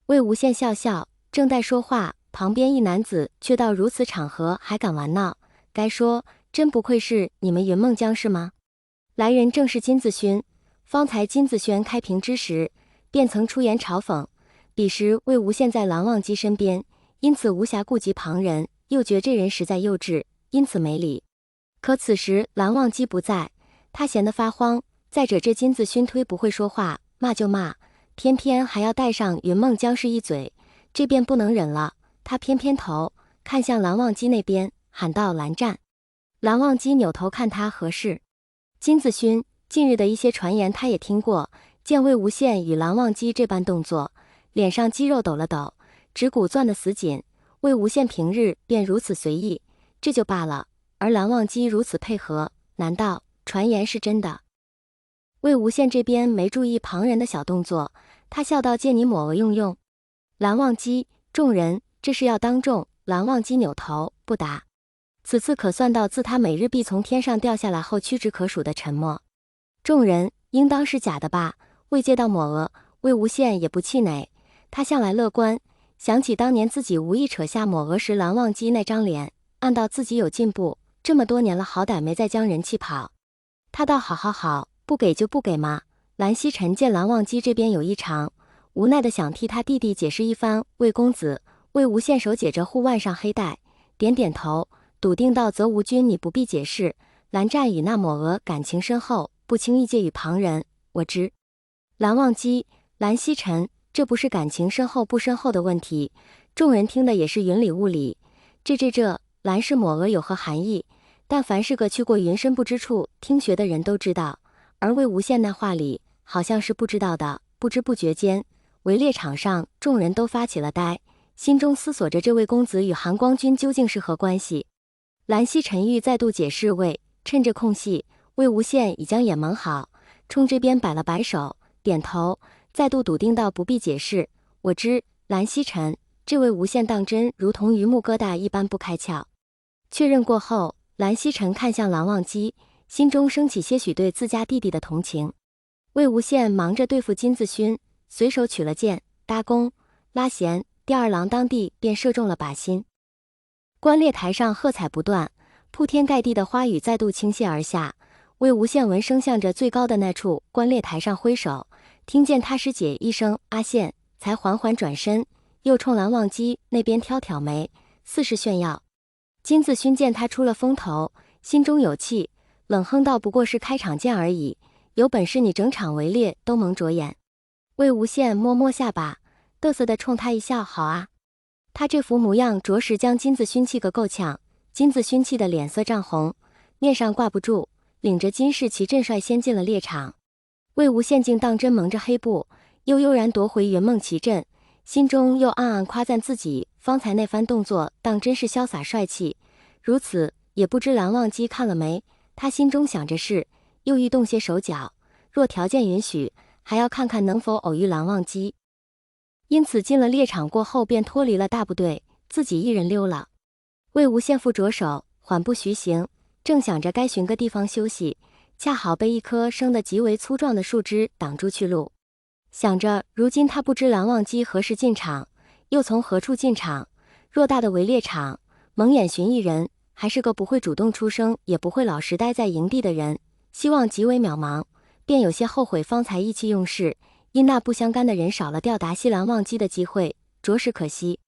魏无羡笑笑，正在说话，旁边一男子却到如此场合还敢玩闹，该说真不愧是你们云梦将士吗？来人正是金子勋。方才金子轩开屏之时，便曾出言嘲讽，彼时魏无羡在蓝忘机身边，因此无暇顾及旁人，又觉这人实在幼稚，因此没理。可此时蓝忘机不在，他闲得发慌。再者这金子勋忒不会说话，骂就骂，偏偏还要带上云梦将士一嘴，这便不能忍了。他偏偏头看向蓝忘机那边，喊道：“蓝湛！”蓝忘机扭头看他何事。金子勋近日的一些传言他也听过，见魏无羡与蓝忘机这般动作，脸上肌肉抖了抖，指骨攥得死紧。魏无羡平日便如此随意，这就罢了，而蓝忘机如此配合，难道传言是真的？魏无羡这边没注意旁人的小动作，他笑道：“借你抹额用用。”蓝忘机众人这是要当众。蓝忘机扭头不答。此次可算到自他每日必从天上掉下来后屈指可数的沉默。众人应当是假的吧？未借到抹额，魏无羡也不气馁，他向来乐观，想起当年自己无意扯下抹额时蓝忘机那张脸，暗道自己有进步，这么多年了好歹没再将人气跑。他道：“好，不给就不给嘛。”蓝曦臣见蓝忘机这边有异常，无奈的想替他弟弟解释一番。魏公子，魏无羡手解着护腕上黑带，点点头，笃定道：“则无君你不必解释，蓝湛与那抹额感情深厚，不轻易借与旁人，我知。”蓝忘机、蓝曦臣，这不是感情深厚不深厚的问题，众人听的也是云里雾里。这蓝氏抹额有何含义？但凡是个去过云深不知处听学的人都知道，而魏无羡那话里好像是不知道的。不知不觉间，围猎场上众人都发起了呆，心中思索着这位公子与韩光君究竟是何关系。蓝曦臣欲再度解释趁着空隙，魏无羡已将眼蒙好，冲这边摆了摆手，点头，再度笃定道：“不必解释，我知。”蓝曦臣，这位无羡当真如同榆木疙瘩一般不开窍。确认过后，蓝曦臣看向蓝忘机，心中升起些许对自家弟弟的同情。魏无羡忙着对付金子勋，随手取了剑，搭弓拉弦，第二郎当地便射中了靶心。观猎台上喝彩不断，铺天盖地的花雨再度倾泻而下。魏无羡闻声向着最高的那处观猎台上挥手，听见他师姐一声“阿羡”，才缓缓转身，又冲蓝忘机那边挑挑眉，似是炫耀。金子勋见他出了风头，心中有气，冷哼道：“不过是开场剑而已，有本事你整场围猎都蒙着眼。”魏无羡摸摸下巴，嘚瑟地冲他一笑：“好啊。”他这副模样着实将金子勋气个够呛。金子勋气得脸色涨红，面上挂不住，领着金士奇阵率先进了猎场。魏无羡竟当真蒙着黑布，又悠然夺回云梦奇阵，心中又暗暗夸赞自己方才那番动作当真是潇洒帅气。如此也不知蓝忘机看了没，他心中想着是，又欲动些手脚，若条件允许，还要看看能否偶遇蓝忘机。因此进了猎场过后便脱离了大部队，自己一人溜了。魏无羡复着手，缓步徐行，正想着该寻个地方休息，恰好被一棵生得极为粗壮的树枝挡住去路。想着如今他不知蓝忘机何时进场，又从何处进场，偌大的围猎场，蒙眼寻一人，还是个不会主动出声也不会老实待在营地的人，希望极为渺茫，便有些后悔方才意气用事，因那不相干的人少了吊打西蓝忘机的机会，着实可惜。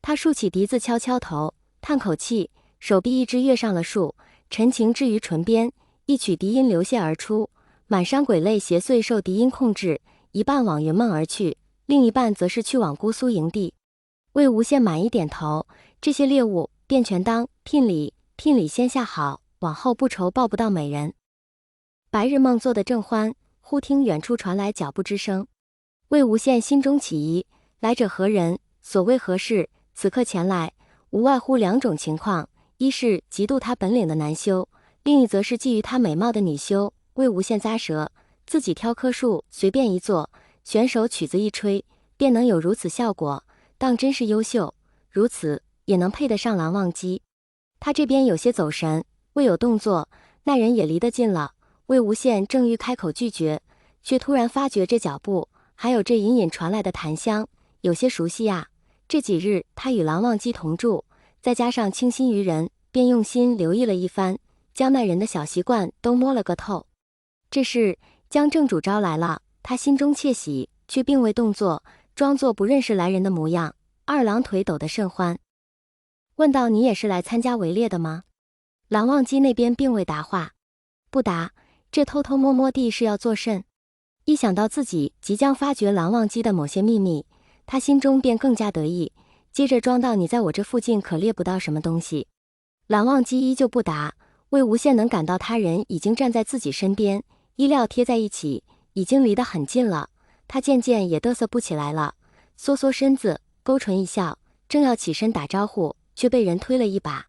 他竖起笛子敲敲头，叹口气，手臂一只跃上了树，陈情置于唇边，一曲笛音流泻而出，满山鬼类邪祟受笛音控制，一半往云梦而去，另一半则是去往姑苏营地。魏无羡满意点头，这些猎物便全当聘礼先下好，往后不愁抱不到美人。白日梦做得正欢，忽听远处传来脚步之声。魏无羡心中起疑，来者何人？所谓何事？此刻前来，无外乎两种情况，一是嫉妒他本领的男修，另一则是觊觎他美貌的女修。魏无羡咂舌，自己挑棵树随便一坐，选首曲子一吹，便能有如此效果，当真是优秀。如此也能配得上蓝忘机。他这边有些走神，未有动作，那人也离得近了。魏无羡正欲开口拒绝，却突然发觉这脚步还有这隐隐传来的檀香，有些熟悉呀。这几日他与蓝忘机同住，再加上倾心于人，便用心留意了一番，将那人的小习惯都摸了个透。这事将正主招来了，他心中窃喜，却并未动作，装作不认识来人的模样。二郎腿抖得甚欢，问道：“你也是来参加围猎的吗？”蓝忘机那边并未答话。不答，这偷偷摸摸地是要作甚？一想到自己即将发觉蓝忘机的某些秘密，他心中便更加得意，接着装道：“你在我这附近可猎不到什么东西。”蓝忘机依旧不答，魏无羡能感到他人已经站在自己身边，衣料贴在一起，已经离得很近了。他渐渐也嘚瑟不起来了，缩缩身子，勾唇一笑，正要起身打招呼，却被人推了一把。